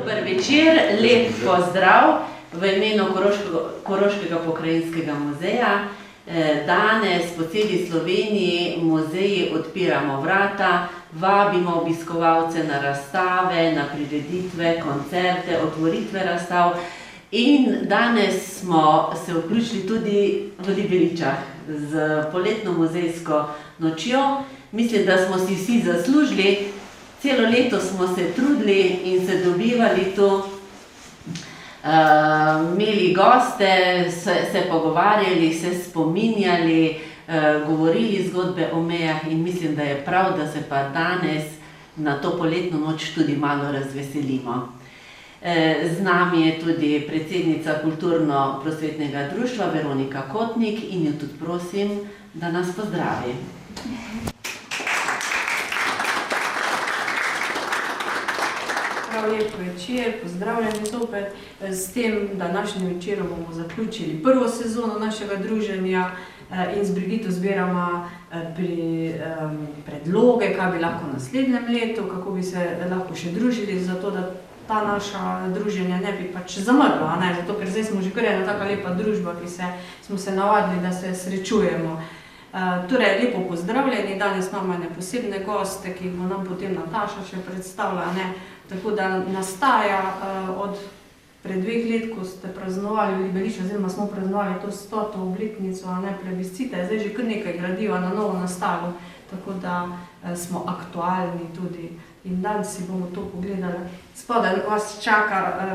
Dober večer, lep pozdrav v imenu Koroškega pokrajinskega muzeja. Danes po celi Sloveniji muzeji odpiramo vrata, vabimo obiskovalce na razstave, na prireditve, koncerte, otvoritve razstav. In danes smo se vključili tudi v Libeličah z poletno muzejsko nočjo. Mislim, da smo si vsi zaslužili. Celo leto smo se trudili in se dobivali tu, imeli goste, se pogovarjali, se spominjali, govorili zgodbe o mejah in mislim, da je prav, da se pa danes na to poletno noč tudi malo razveselimo. Z nami je tudi predsednica Kulturno-prosvetnega društva Veronika Kotnik in jo tudi prosim, da nas pozdravi. Prav lep večer, pozdravljeni zopet. S tem današnjim večerom bomo zaključili prvo sezono našega druženja in z Brigito zbiramo predloge, kaj bi lahko v naslednjem letu, kako bi se lahko še družili, zato da ta naša druženja ne bi pač zamrla, zato ker zdaj smo že kar ena taka lepa družba, ki smo se navadili, da se srečujemo. Torej, lepo pozdravljeni, danes imamo ene posebne goste, ki bo nam potem Nataša še predstavila, tako da nastaja od pred 2 let, ko ste praznovali v Libeličah, oziroma smo praznovali to 100. obletnico plebiscita, je zdaj že kar nekaj gradiva na novo nastalo, tako da smo aktualni tudi in danes si bomo to pogledali. Spodaj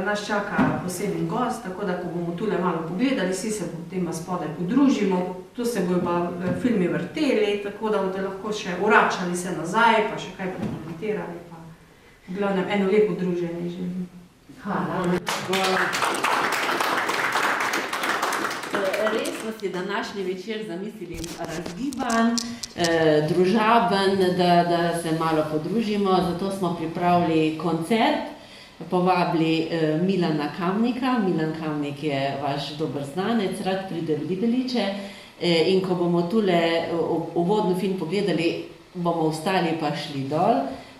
nas čaka poseben gost, tako da ko bomo tule malo pogledali, vsi se potem spodaj podružimo, tu se bojo pa filmi vrteli, tako da boste lahko še vračali se nazaj, pa še kaj prekomentirali. V glavnem, eno lepo druženje želim. Hvala. Res smo si današnji večer zamislili razgiban, družaben, da se malo podružimo, zato smo pripravili koncert, povabili Milana Kamnika. Milan Kamnik je vaš dober znanec, rad pride v Libeliče in ko bomo tule uvodno film pogledali, bomo vstali pa šli dol,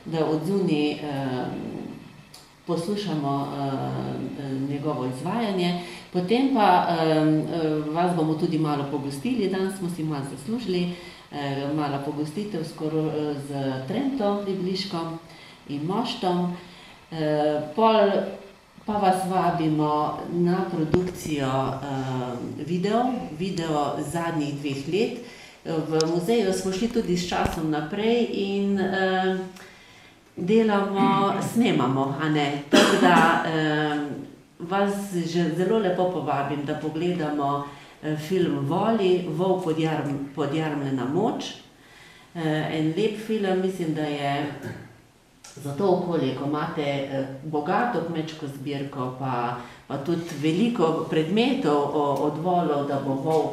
da odzuni poslušamo njegovo izvajanje. Potem pa vas bomo tudi malo pogostili, danes smo si malo zaslužili, malo pogostitev skoro z Trento, Libeliškom in Moštom. Pol pa vas vabimo na produkcijo video zadnjih 2 let. V muzeju smo šli tudi s časom naprej in delamo, snemamo, tako da vas že zelo lepo povabim, da pogledamo film Voli, Vol podjarmljena moč. En lep film, mislim, da je za to okolje, ko imate bogato kmečko zbirko, pa tudi veliko predmetov od volov, da bo Vol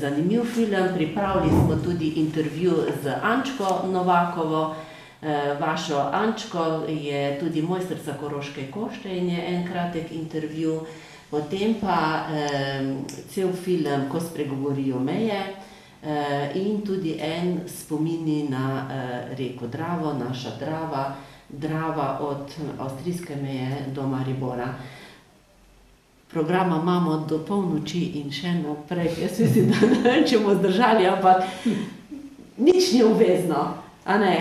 zanimiv film. Pripravili smo tudi intervju z Ančko Novakovo. Vašo Ančko je tudi mojstrica Koroške košte in je en kratek intervju. Potem pa cel film, ko spregovorijo meje in tudi en spomini na reko Dravo, naša Drava od avstrijske meje do Maribora. Programa imamo do polnoči in še naprej. Jaz mislim, da ne vem, če bomo zdržali, ampak nič ni obvezno.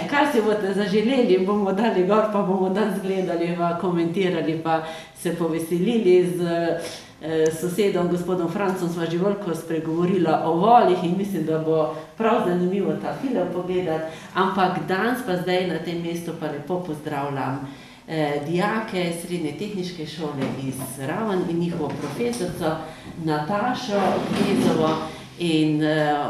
Kar si boste zaželeli, bomo dali gor, pa bomo danes gledali, pa komentirali, pa se poveselili. Z sosedom, gospodom Francom, sva že veliko spregovorila o volih in mislim, da bo prav zanimivo ta film pogledati. Ampak danes pa zdaj na tem mestu pa lepo pozdravljam dijake Srednje tehniške šole iz Raven in njihovo profesorico Natašo Knezovo in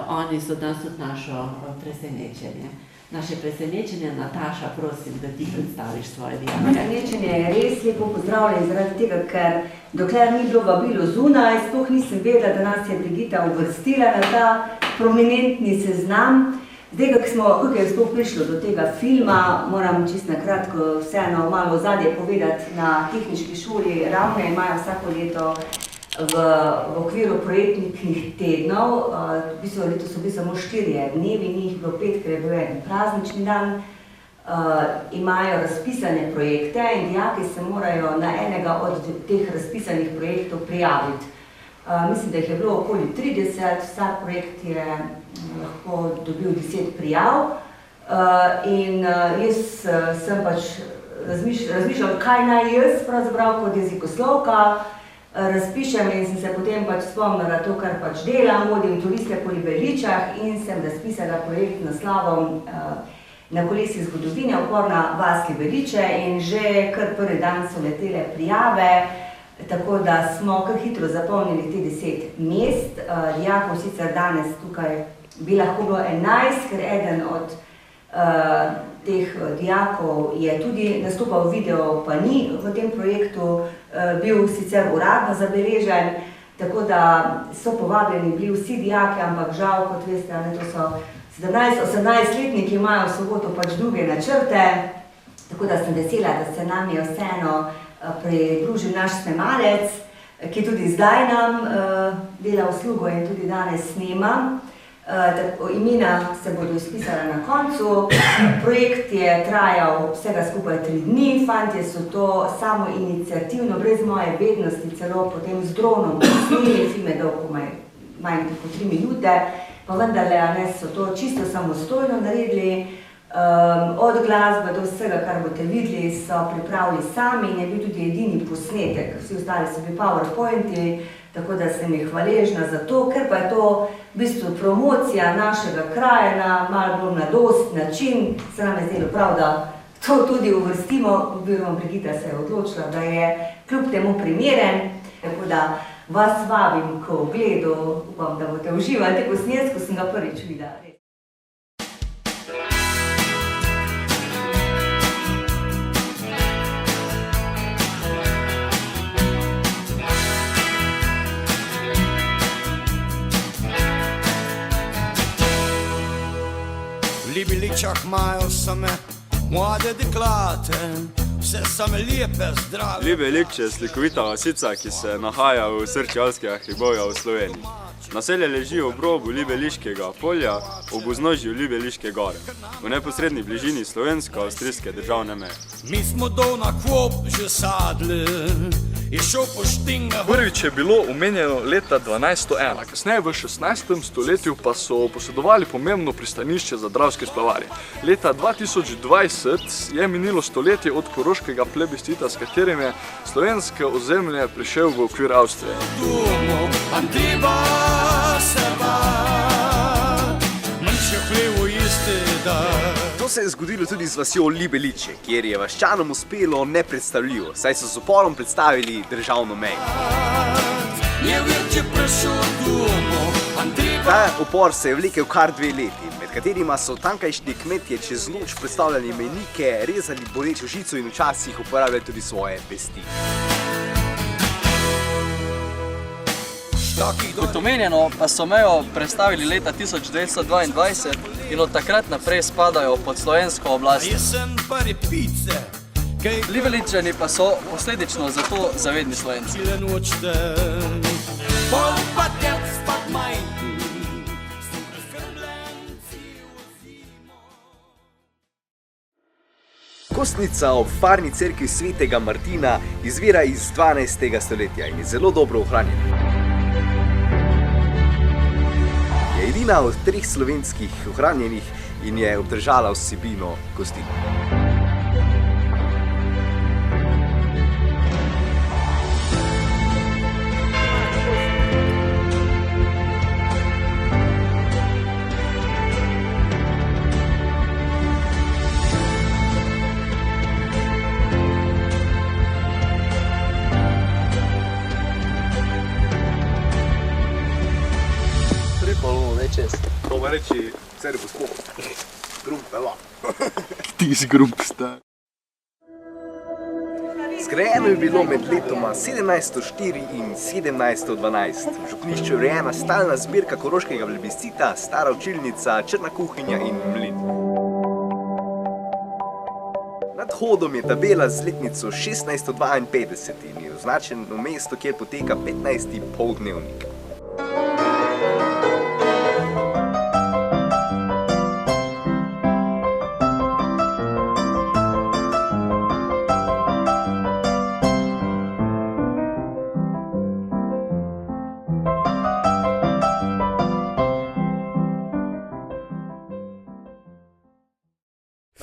oni so danes tudi našo presenečenje. Naše presenečenje, Nataša, prosim, da ti predstaviš svoje dijake. Presenečenje je res lepo pozdravljeno zaradi tega, ker dokler ni bilo vabilo zunaj, sploh nisem vedela, da nas je Brigita uvrstila na ta prominentni seznam. Zdaj, kako je sploh prišlo do tega filma, moram čisto na kratko vseeno malo ozadje povedati. Na tehniški šoli Ravne imajo vsako leto v okviru projektnih tednov, v bistvu letos so bili samo 4 dnevi, ni jih bilo 5, ker je bil en praznični dan. imajo razpisane projekte in dijaki se morajo na enega od teh razpisanih projektov prijaviti. Mislim, da jih je bilo okoli 30, vsak projekt je lahko dobil 10 prijav in jaz sem pač razmišljala, kaj naj jaz pravzaprav kot jezikoslovka razpišem in sem se potem pač spomnila to, kar pač delam, vodim turiste po Libeličah in sem razpisala projekt z naslovom Na kolesi zgodovine, oporna vas Libeliče in že kar prvi dan so letele prijave, tako da smo kar hitro zapolnili te 10 mest. Dijakov sicer danes tukaj bi lahko bilo 11, ker eden od teh dijakov je tudi nastopal video, pa ni v tem projektu bil sicer uradno zabeležen, tako da so povabljeni bili vsi dijaki, ampak žal, kot veste, to so 17-18-letniki, imajo v soboto pač druge načrte, tako da sem vesela, da se nam je vseeno pridružil naš snemalec, ki tudi zdaj nam dela uslugo in tudi danes snema. Imena se bodo izpisala na koncu. Projekt je trajal vsega skupaj 3 dni, fantje so to samo iniciativno, brez moje vednosti, celo potem z dronom posneli, film je dolgo manj kot 3 minute, pa vendarle so to čisto samostojno naredili. Od glasbe do vsega, kar boste videli, so pripravili sami in je bil tudi edini posnetek. Vsi ostali so bili PowerPointi, tako da sem jih hvaležna za to, ker pa je to v bistvu promocija našega kraja na malo bolj mladost način. Se nam je zdelo prav, da to tudi uvrstimo, oziroma Brigita se je odločila, da je kljub temu primeren, tako da vas vabim k ogledu, upam, da boste uživali te posnetke, ko sem ga prvič videla. V Libeličah imajo same mlade deklate, vse same lepe, zdrave. Libelič je slikovita vasica, ki se nahaja v srcu Alpskega hribovja v Sloveniji. Naselje leži ob robu Libeliškega polja, ob vznožju Libeliške gore, v neposredni bližini slovensko-avstrijske državne meje. Mi smo dol na kvop že sadli, je šel po štingah. Prvič je bilo omenjeno leta 1201, kasneje v 16. stoletju pa so posedovali pomembno pristanišče za dravske splavarje. Leta 2020 je minilo stoletje od koroškega plebiscita, s katerim je slovenske ozemlje prišel v okvir Avstrije. To se je zgodilo tudi z vasjo Libeliče, kjer je vaščanom uspelo nepredstavljivo, saj so z uporom predstavili državno mejo. Ta upor se je vlekel kar 2 leti, med katerima so tankajšnji kmetje čez noč predstavljali mejnike, rezali bolečo žico in včasih uporabljali tudi svoje pesti. Kot omenjeno, pa so mejo predstavili leta 1922 in od takrat naprej spadajo pod slovensko oblast. Libeličani pa so posledično zato zavedni Slovenci. Kostnica ob farni cerkvi svetega Martina izvira iz 12. stoletja in je zelo dobro ohranjena. Je edina od 3 slovenskih ohranjenih in je obdržala vsebino kosti. To pa reči, ceri gospod, grump peva. Ti si grump star. Zgrajeno je bilo med letoma 1704 in 1712. V župnišču je urejena stalna zbirka koroškega plebiscita, stara učilnica, črna kuhinja in mlin. Nad vhodom je tabela z letnico 1652 in je označeno mesto, kjer poteka 15. poldnevnik.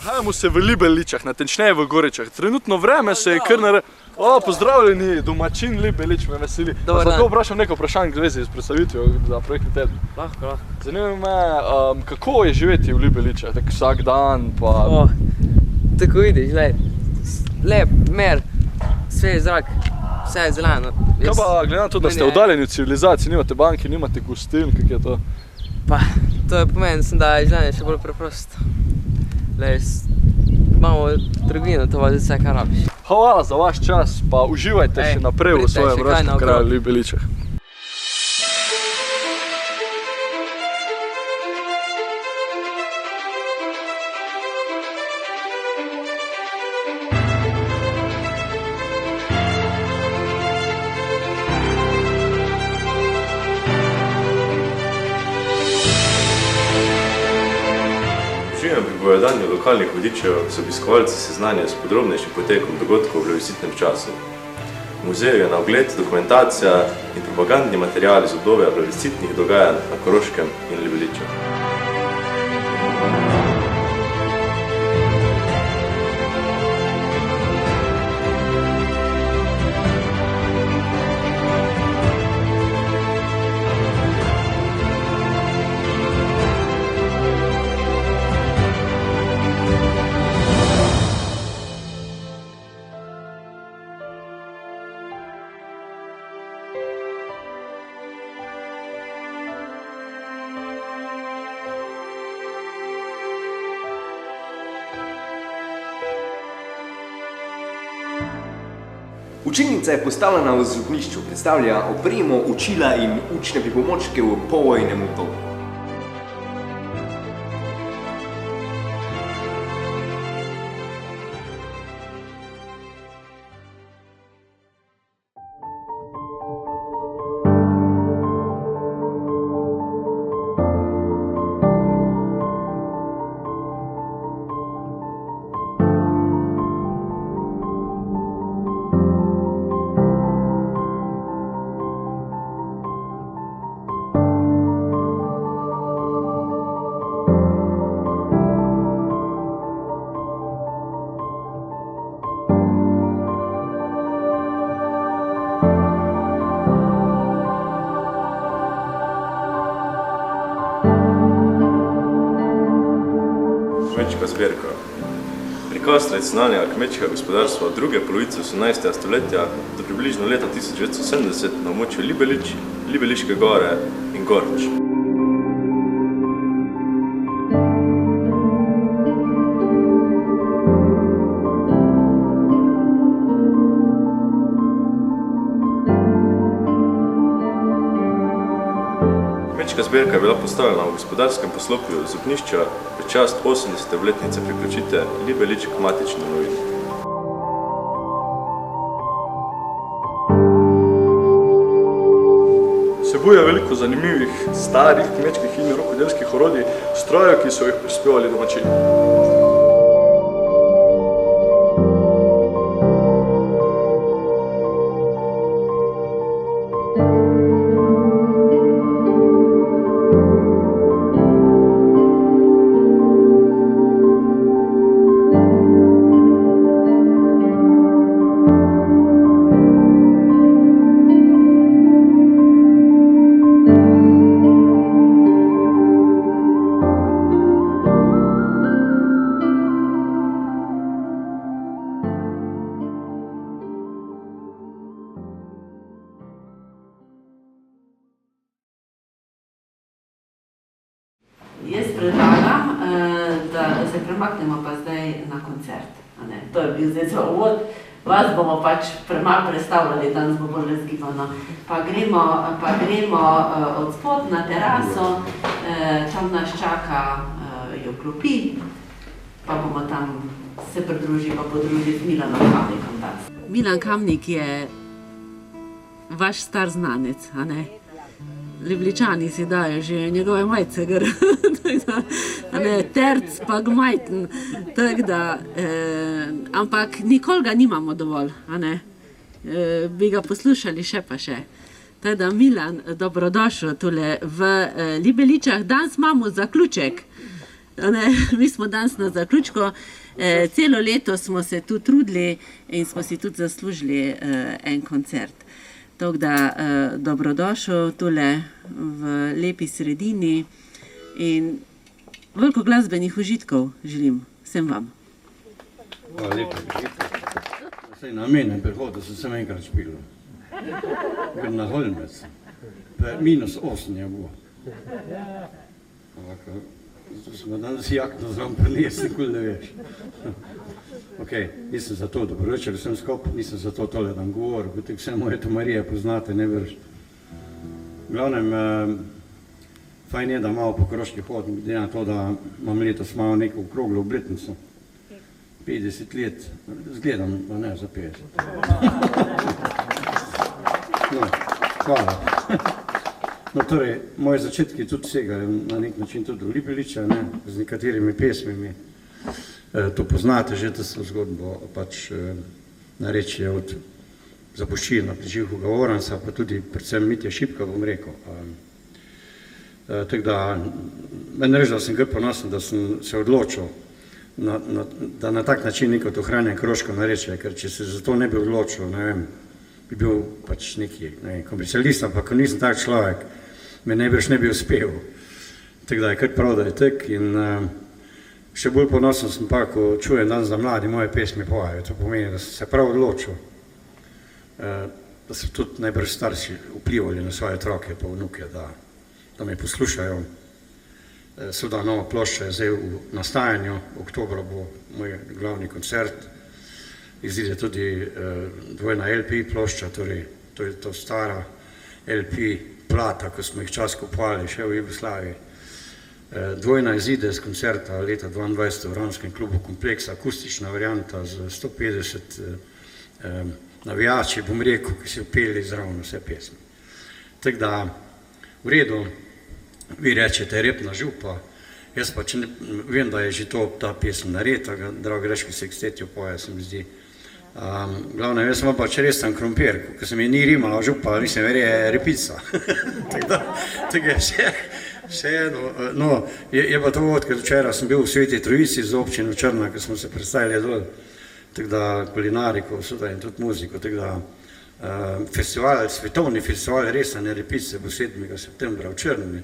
Nahajamo se v Libeličah, natančneje v Goričah. Trenutno vreme se je kar pozdravljeni, domačin Libelič, me veseli. Dobar dan. Lahko vprašam nekaj vprašanj v zvezi s predstavitvijo za projektni teden? Lahko. Zanima me, kako je živeti v Libeličah, tak vsak dan pa... Tako vidiš, lep mer, svež zrak, vse je zeleno. Kaj pa, glede na to, da ste oddaljeni od civilizacije, nimate banke, nimate gostiln, kak je to? Pa, to je pomen, da je življenje še bolj preprosto. Imamo trgovino, to je vse, kar rabiš. Hvala za vaš čas, pa uživajte še naprej v svojem rojstnem kraju Libeličah. Pri pripovedanju lokalnih vodičev se obiskovalci seznanjajo s podrobnejšim potekom dogodkov v plebiscitnem času. V muzeju je na ogled dokumentacija in propagandni materiali iz obdobja plebiscitnih dogajanj na Koroškem in Libeličah. Učilnica je postavljena v župnišču, predstavlja opremo, učila in učne pripomočke v povojnem obdobju. Kmečka zbirka. Prikaz tradicionalnega kmečkega gospodarstva od druge polovice 18. stoletja do približno leta 1970 na območju Libelič, Libeliške gore in Gorč. Kmečka zbirka je bila postavljena v gospodarskem poslopju župnišča v čast 80. obletnice priključitve Libelič k matični domovini. Vsebuje veliko zanimivih, starih kmečkih in rokodelskih orodij, strojev, ki so jih prispevali domačini. Jaz predlagam, da se premaknemo pa zdaj na koncert. To je bil zdaj cel uvod. Vas bomo pač malo predstavljali, danes bo bolj razgibano. Pa gremo od spod na teraso, tam nas čakajo klopi, pa bomo tam se pridružili pa podružili z Milanom Kamnikom danes. Milan Kamnik je vaš star znanec, a ne? Libeličani si dajo že njegove majice gor, terc pa gmajten, tako da, ampak nikoli ga nimamo dovolj, a ne, bi ga poslušali še pa še. Tako da, Milan, dobrodošel tule v Libeličah. Danes imamo zaključek Mi smo danes na zaključku. Celo leto smo se tu trudili in smo si tudi zaslužili en koncert. Tako da dobrodošel tule v lepi sredini in veliko glasbenih užitkov želim vsem vam. Hvala lepa. Saj na menem prihodu sem enkrat špil. Ker na Holmec. -8 je bilo. Ampak zato smo danes jakno zraven prinesli, nikoli ne veš. Ok, nisem za to, dobro večer vsem skupaj, nisem za to tole dan govoril, kot vse moje to Marije poznate, ne vrš. V glavnem, fajn je, da malo po Koroški hodim, glede na to, da imam letos malo neko okroglo obletnico. 50 let, zgledam, pa ne za 50. No, hvala. No, torej, moje začetki tudi segajo na nek način tudi v Libeliča, z nekaterimi pesmimi. To poznate že, da so zgodbo pač narečje od Zapuščina pri Živkoga Oranca, pa tudi predvsem Mitja Šipka, bom rekel. Tako da, meni reč, da sem kar ponosen, da sem se odločil, da na tak način nekaj ohranjam koroško narečje, ker če se za to ne bi odločil, ne vem, bi bil pač neki komercialist, ampak ko nisem tak človek, me najbrž ne bi uspel. Tako da je kar prav, da je tak in še bolj ponosen sem pa, ko čujem danes, da mladi moje pesmi povajajo. To pomeni, da sem se prav odločil, da so tudi najbrž starši vplivali na svoje otroke pa vnuke, da me poslušajo. Seveda nova plošča je zdaj v nastajanju, v oktobru bo moj glavni koncert. Izide tudi dvojna LP plošča, torej to je to stara LP plata, ko smo jih čas kupovali še v Jugoslaviji. Dvojna izide z koncerta leta 2022 v Romskem klubu Kompleks, akustična varianta z 150 navijači, bom rekel, ki so peli zraven vse pesmi. Tako da, v redu, vi rečete Repna župa, jaz pa vem, da je že to ta pesem nareta, Dragoreški sekstet jo poje, se mi zdi. Glavno, jaz sem pa če res tam krompir, ko se mi ni rimala župa, nisem verje repica. Tako je še eno. No, je pa to vod, ker včeraj sem bil v Sveti Trojici z občino Črna, ko smo se predstavili dol, tako da kulinariko in tudi muziko, tako da festival, svetovni festival resane repice bo 7. septembra v Črni.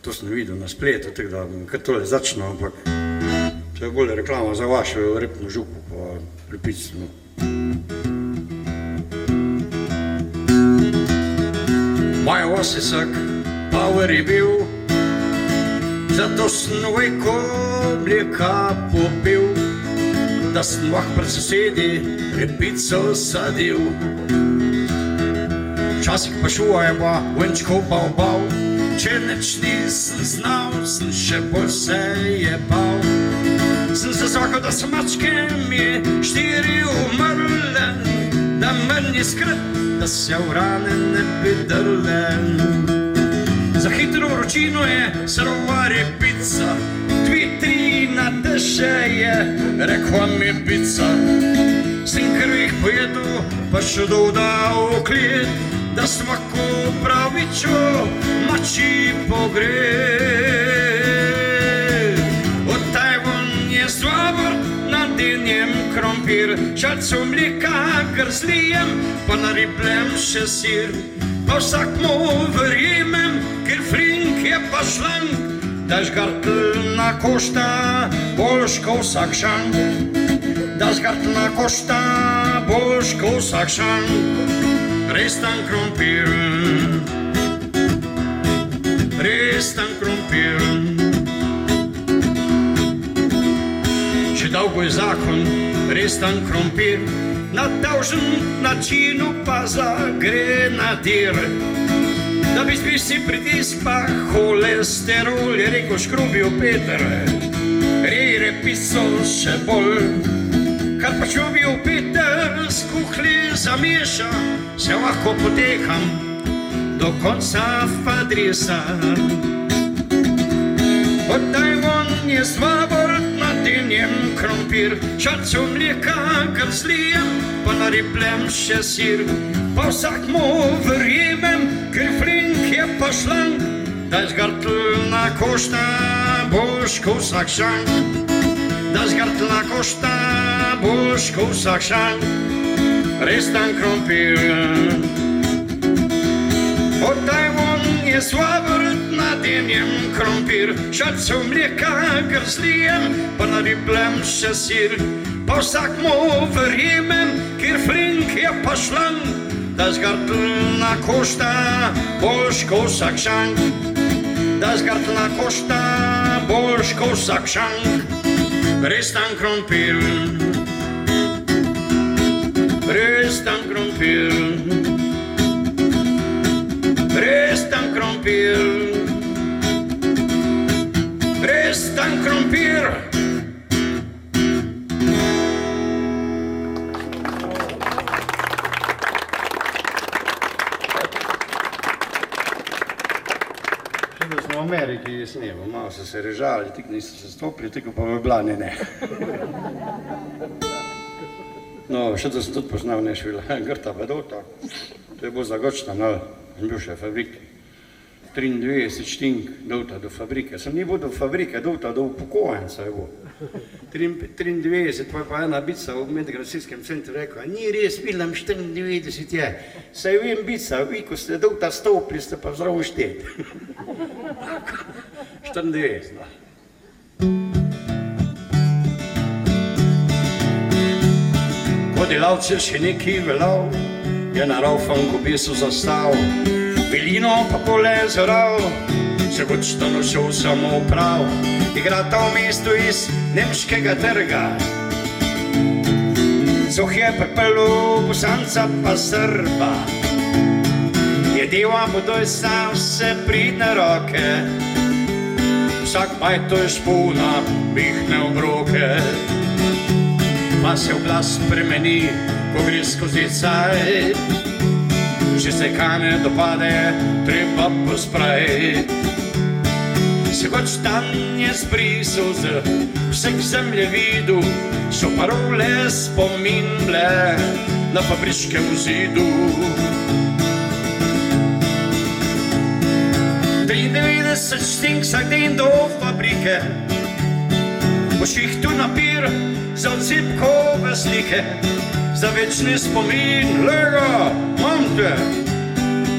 To sem videl na spletu, tako da kar tole začnem, ampak to je bolj reklama za vašo Repno župo pa repico. Moj osisek power je bil, zato sem vejko mleka popil, da sem lahko pred sosedi repico sadil. Včasih pa šuvajba, venčko pa obal, če nič nisem znal, sem še bolj se je bal. Sem se zakal, da so mačke mi 4 umrle, da meni je skrb, da se v rane ne bi drle. Za hitro vročino je surova repica, 2-3 na deše je, rekla mi pica. Sem krvih pojedu, pa še dodal klet, da svako pravičo mači pogre. Od Tajvan je zvabr na denjem krompir, šalco mleka grzlijem, pa na riblem še sir. Pa vsakmu verjemem, ker flink je pa šlank, da žgartlna košta boljš ko vsak šank. Da žgartlna košta boljš ko vsak šank. Res tam krompir, res tam krompir. Že dolgo je zakon, res tam krompir, na dolžen načinu pa zagrenadir. Da bi zbisi pritisk pa holesterol, je rekel Škrubil Peter, rej repico še bolj. Kar pa Škrubil Peter skuhli zameša, se lahko poteham do konca fadrisa. Od Tajvan je zvabor na denjem krompir, šalco mleka grzlijem, pa na riblem še sir. Pa vsakmu verjemem, ker flink je pa šlank, da žgartlna košta boljš kot vsak šan, da zgrtla košta boljš kot vsak šan, res dan krompir. Od Tajvon je svabrd na denjem krompir, šacov mlijeka grzlijem, pa na riblem še sir, pa vsakmu verjemem, kjer flink je pa šlan, da zgrtla košta boljš kot vsak šan, da zgrtla košta boljš kot vsak šan, res dan krompir, res dan krompir, res dan krompir, res dan krompir. V Ameriki snemo, malo so se režali, tik niso se stopili, tik pa v Blane ne. No, še da sem tudi poznal Nešvila, Grta Badota, to je bilo zagočno, no, sem bil še v fabriki. 93 štink dolta do fabrike, sem ni bil do fabrike, dolta do upokojenca je bil. 93, pa je pa ena bica v medgradskim centru rekla, ni res, Vilem 94 je, saj vem bica, vi, ko ste dolta stopili, ste pa zdravo štet. 94, no. Ko delavce še neki velal, je na Raufanku bisu zastal, Belino pa polezoral, se gočtano šel samo prav, igrata v mestu iz nemškega trga. Zoh je pripelil Bosanca pa Srba, je deva bodojsa vse pridne roke, vsak bajto je špuna, vihne obroke, pa se v glas spremeni, ko gre skozi caj. Če se kaj ne dopade, treba pospraj. Se kot stanje zbrisal z vseh zemljevidu, so parole spominble na fabričkem zidu. 93 štink vsak den do fabrike, po šihtu napir za odsipkove slike, za večni spomin, lega, mam te,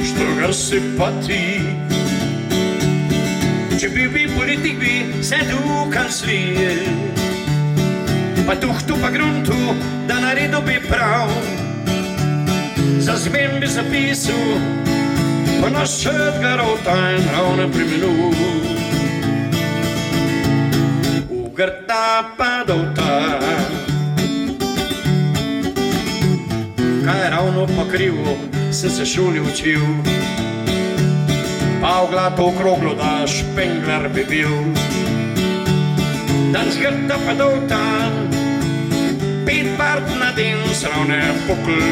što ga si pa ti. Če bi bil politik, bi sedel v kancliji, pa tuhtu pa gruntu, da naredil bi prav, za zmen bi zapisal, pa našet ga rota in ravne primenil. Ugrta pa dolta, kaj ravno pa krivo, sem se šoli učil, pa v glato okroglo, da špengler bi bil. Dan zgrta pa dolta, 5 part na den sravne pokl,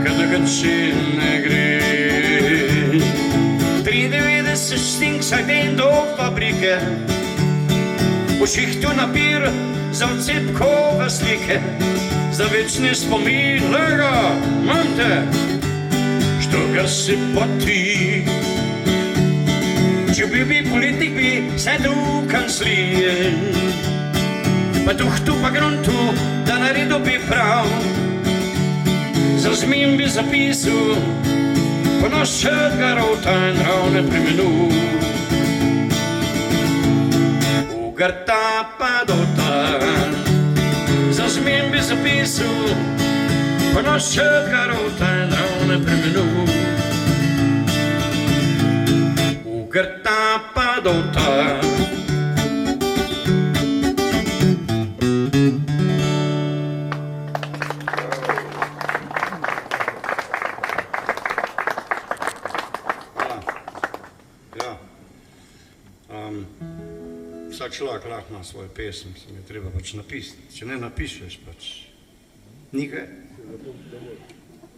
kada ga če ne gre. 93 štink vsak den do fabrike, v šihtu napir za odsipkove slike, za večni spomin, lega, mam te, što ga si pa ti. Če bi bil politik, bi sedel v kancliji, pa tuhtu pa gruntu, da naredil bi prav, za zmen bi zapisal, pa našet ga rota in ravne primenil. Ugrta pa dolta, za zmen bi zapisal, pa našet ga rota in ravne primenil. Ugrta pa dolta. Vsak človek lahko ima svojo pesem, se mi je treba pač napisati. Če ne napišeš, pač nikaj.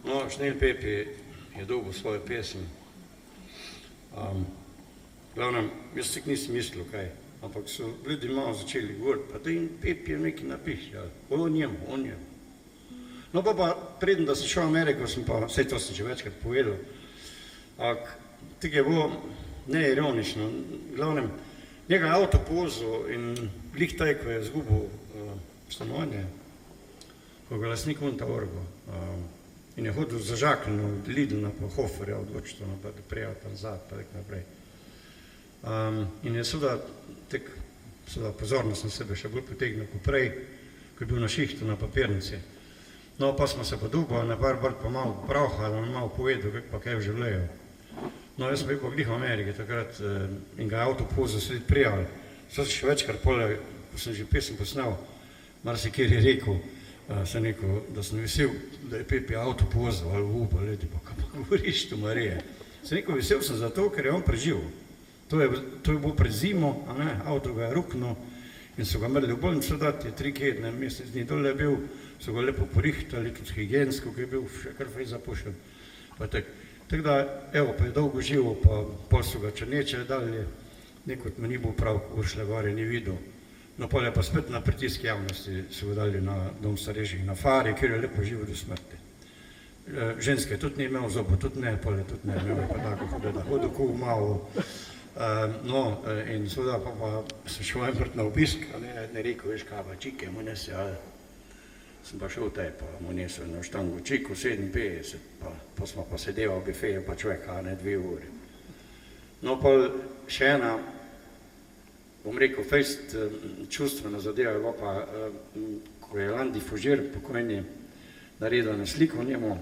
No, Šnel Pepi je dobil svojo pesem. Glavnem, jaz tik nisem mislil kaj, ampak so ljudi malo začeli govoriti, pa da in Pepi je nekaj napiši, o njemu. No pa preden, da sem šel v Ameriko, sem pa, vse to sem že večkrat povedal, tik je bilo ne ironično. V glavnem, njega je avto povozil in glih taj, ko je izgubil stanovanje, ko ga lastnik unta orgo. In je hodil za Žaklino, Lidlna pa Hoferja odločito, pa da prijel pa nazad, pa tak naprej. In je seveda pozorno sem sebe še bolj potegnil kot prej, ko je bil na šihtu na papirnici. No, pa smo se pa dolgo na par pa malo pravhali, on malo povedal, kako pa kaj v življenju. No, jaz sem bil pa glih v Ameriki takrat in ga je avto povozil sledi prijavil. So se še večkrat pole, ko sem že pesem posnal, marsikjer je rekel, sem rekel, da sem vesel, da je Pepi avto povozil, ali upa, leti, pa kaj pa govoriš tu, Marije. Sem rekel, vesel sem zato, ker je on preživel. To je bil pred zimo, avto ga je ruknil in so ga morali v bolnico dati, 3 tedne, mesec dni dole je bil, so ga lepo porihtali, tudi higijensko, ki je bil še kar fej zapušen. Tako da, evo, pa je dolgo živo, pa pol so ga črneče dali, nekot me ni bil prav, ko šle gore, ni videl. No, pol je pa spet na pritisk javnosti so ga dali na dom starejših, na Fari, kjer je lepo živo do smrti. Ženske tudi ni imel zobo, tudi ne, pol je tudi ne imel, pa tako hodil ko malo. No, in seveda pa sem šel enkrat na obisk, ne rekel, veš kaj pa čike, mu nese, sem pa šel taj, pa mu nesel na štangu čiku 57, pa smo pa sedeva v bifeju, pa človeka, 2 uri. No, pa še ena, bom rekel, fejst čustvena zadeva je pa, ko je Landi Fužir pokojni naredil na sliko njemu,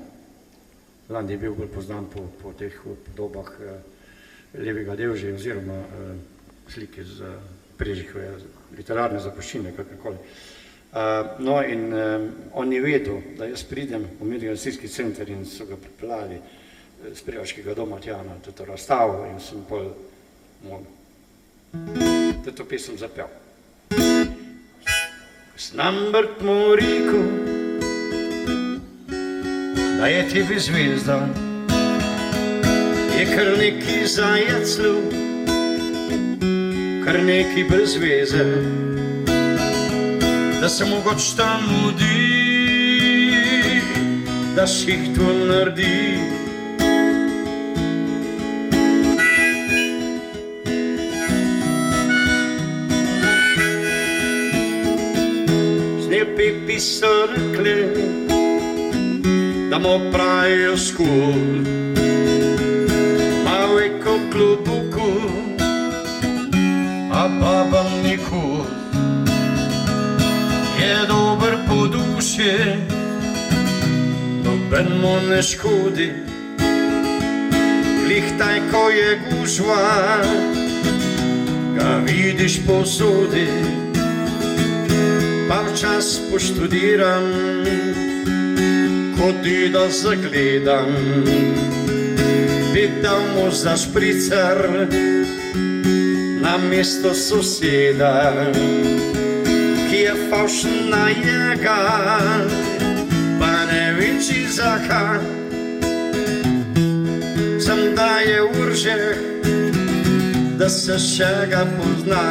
Landi je bil bolj poznan po teh podobah Levega Devže oziroma slike z Prežihove literarne zapuščine, kakorkoli. No in on je vedel, da jaz pridem v Medijagacijski center in so ga pripeljali z Prevaškega doma tja na to razstavo in sem pol to pesem zapel. Snambrt mu rekel, da je tebi zvezda, je kar neki zajecljiv, kar neki brez veze, da se mogoč tam mudi, da šihtu naredi. Z nje Pepi so rekli, da mu pravijo skul, klubuku, a baba nikud je dober po duši, noben mu ne škodi, glih taj, ko je gužva, ga vidiš posodi, pa včas poštudiram, ko ti da zagledam, bi dal mu za špricer na mesto soseda, ki je favšna njega, pa ne viči zakaj, sem da je uržek, da se še ga pozna.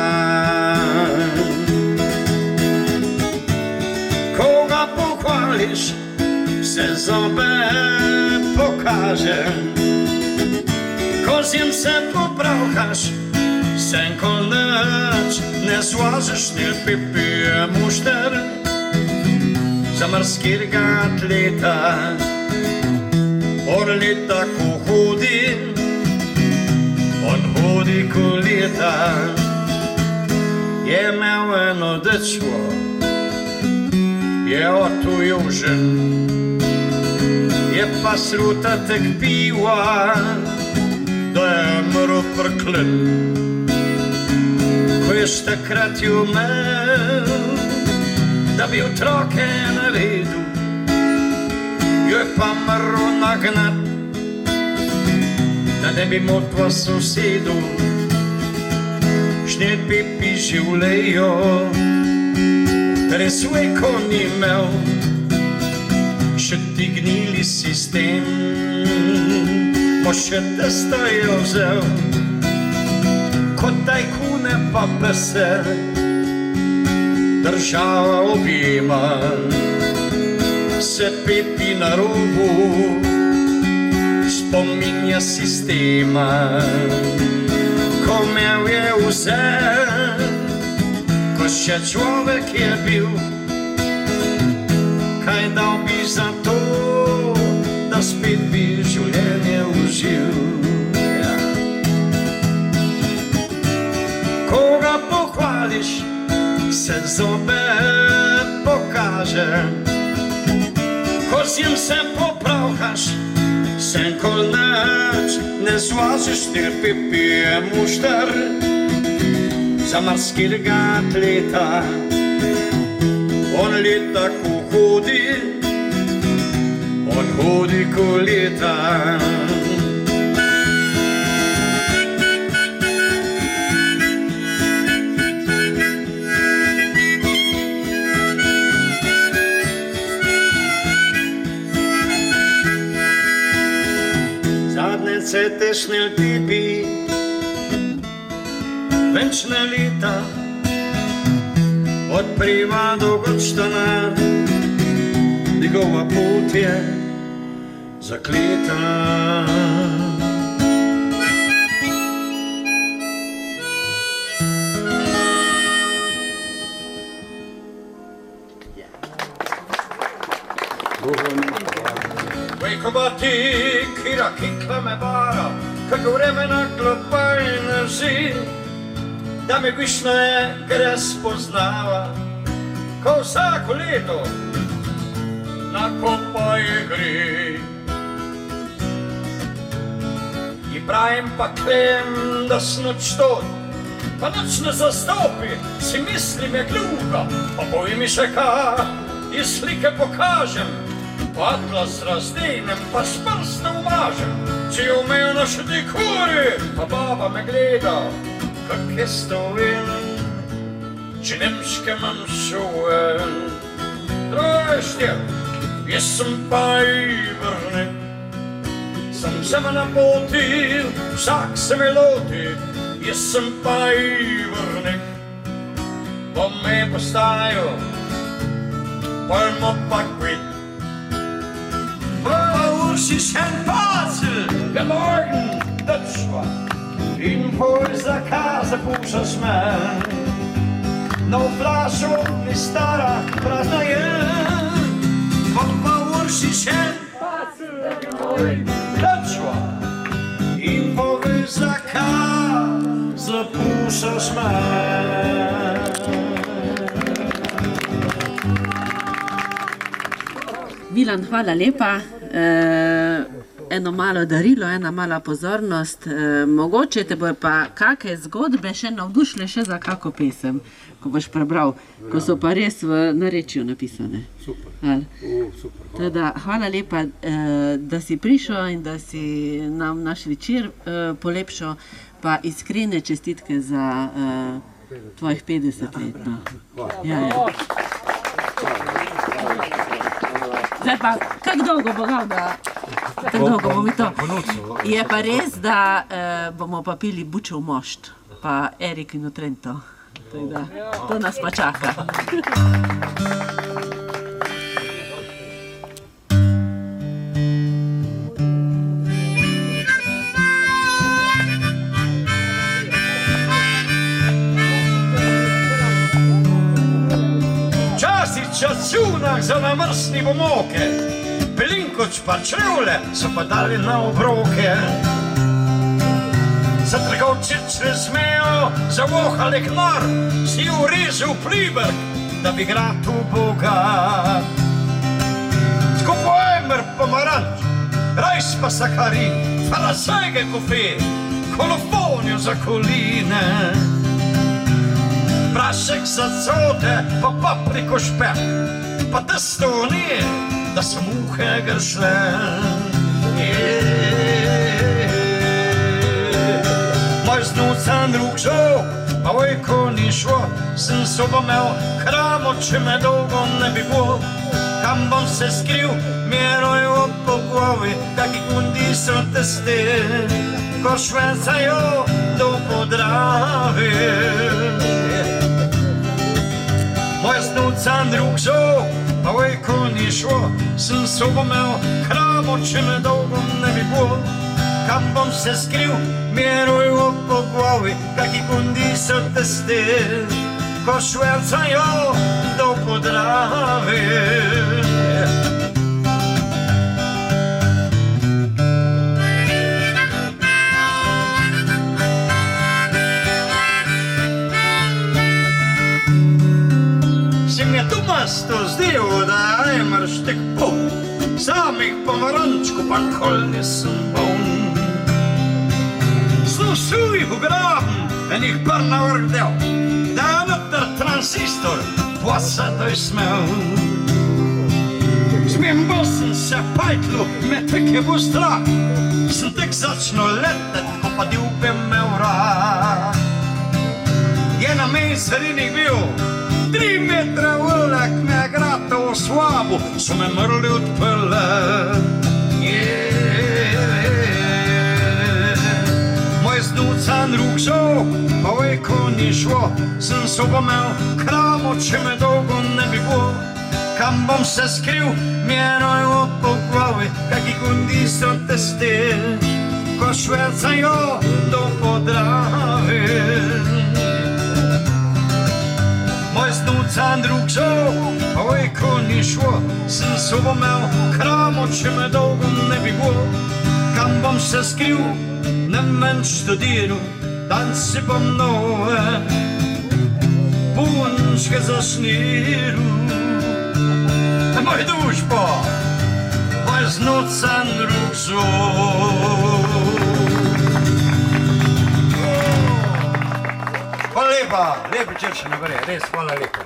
Ko ga pohvališ, se zobe pokaže, ko z njim se popravkaš, sen ko nič ne zvažeš, ne Pepi je mušter za marskirga atleta. On leta ko hodi, on hodi ko leta. Je imel eno dečko, je otujožen, je pa srutatek piva, da je mrl prklen. Ko je takrat umel, da bi otroke naredil, jo je pa mrl nagnat, da ne bi motva sosedu. Šnje Pepi življejo, res veko ni imel, še dignili sistem, še testa je vzel, kot tajkune pa pese, država objema, se Pepi na robu spominja sistema. imel je vse, ko še človek je bil. Kaj dal bi za to, da spet bi življenje užil? Koga pohvališ, se zobe pokaže. Ko z njim se popravkaš, sen kol nač, ne zvažiš trpi, pije mušter za marskega atleta. On leta, ko hodi, on hodi, ko leta. Zadnjice tešnil tipi, venčna leta, od Prima do Godštana, njegova pot je zakleta. Vejkovati, kira kikla me bara, kako vremena globajne žil, da me višne gre spoznava, ko vsako leto na kopaje gre. I pravim pa klem, da snoč to, pa noč ne zastopi, si mislim je gluka, pa boj mi še kaj, iz slike pokažem, pa atlas razdenem, pa s prstom umažem, če jo umejo naše dikuri, pa baba me gleda, kak je stovil, če nemške mam šuven. Droštje, jaz sem pa ivrnik, sem se me napotil, vsak se me loti, jaz sem pa ivrnik. Po me postajo, pojmo pa kvit. Pa urši šen pacel, guten Morgen, Dutschwa. In voor zakazę puszczasz me, no flaszu mi stara prazna je, podpałursi się, Dutschwa. In voor zakazę puszczasz me. Milan, hvala lepa. Eno malo darilo, ena mala pozornost. Mogoče te bojo pa kakšne zgodbe še navdušile še za kako pesem, ko boš prebral, ko so pa res v narečju napisane. Super. Super. Teda, hvala lepa, da si prišel in da si nam naš večer polepšal, pa iskrene čestitke za tvojih 50 let. No. Ja. Zdaj pa, kako dolgo bo gal, da... Tako dolgo bomo to. Je pa res, da bomo pa pili Bučev mošt, pa Erik in Trento. To nas pa čaka. Časi čacunak za namrsni bomoke, Pelinkoč pa črevle so pa dali na obroke. Za trgovčič ne smejo zavohali knar, si urezil pliberk, da bi grad v bogat. Skupo emer pomaranč, rajs pa sakarin, farasajge kofe, kolofonijo za koline. Prašek za cote, pa papriko špek, pa testo nije, da so muhe gršle. Moj znucan drug žal, pa vojko ni šlo, sem sobo imel kramo, če me dolgo ne bi bilo. Kam bom se skril, mjerojo po glavi, kaki kundi so teste, ko švencajo do Podravi. Moj znucan drug žal, pa vojko ni šlo, sem sobo imel kramo, če me dolgo ne bi bilo. kam bom se skril, mirujo po glavi, kaki kundi so te stil, ko švercajo do Podravi. Si mi je dumasto zdelo, da imaš tek pol, samih pomarančku pa kol nisem poln. Slušuj v graben, en jih par na vrh del, da je noter transistor, pa se to smel. Zmijem sem se pajtlu, me tek je bo strah, sem tek začno letet, ko pa divbe me vrak. Je na mejzerinih bil, 3 metre ulek me je gratal v svabu, so me mrli odprle. Moj znucan rukšo, pa vejko ni šlo, sem sobo imel kramo, če me dolgo ne bi bilo. Kam bom se skril, mjeno po glavi, kaki kundi so te stil, ko švercajo do Podravi. Moj znucan rukšo, pa vejko ni šlo, sem sobo imel kramo, če me dolgo ne bi bilo. Kam bom se skril, ne men študiral, danci bom nove, punčke zašniral. Moj dušpo, moj znucan rukšo. Hvala lepa, lepi črši naprej, res hvala lepa.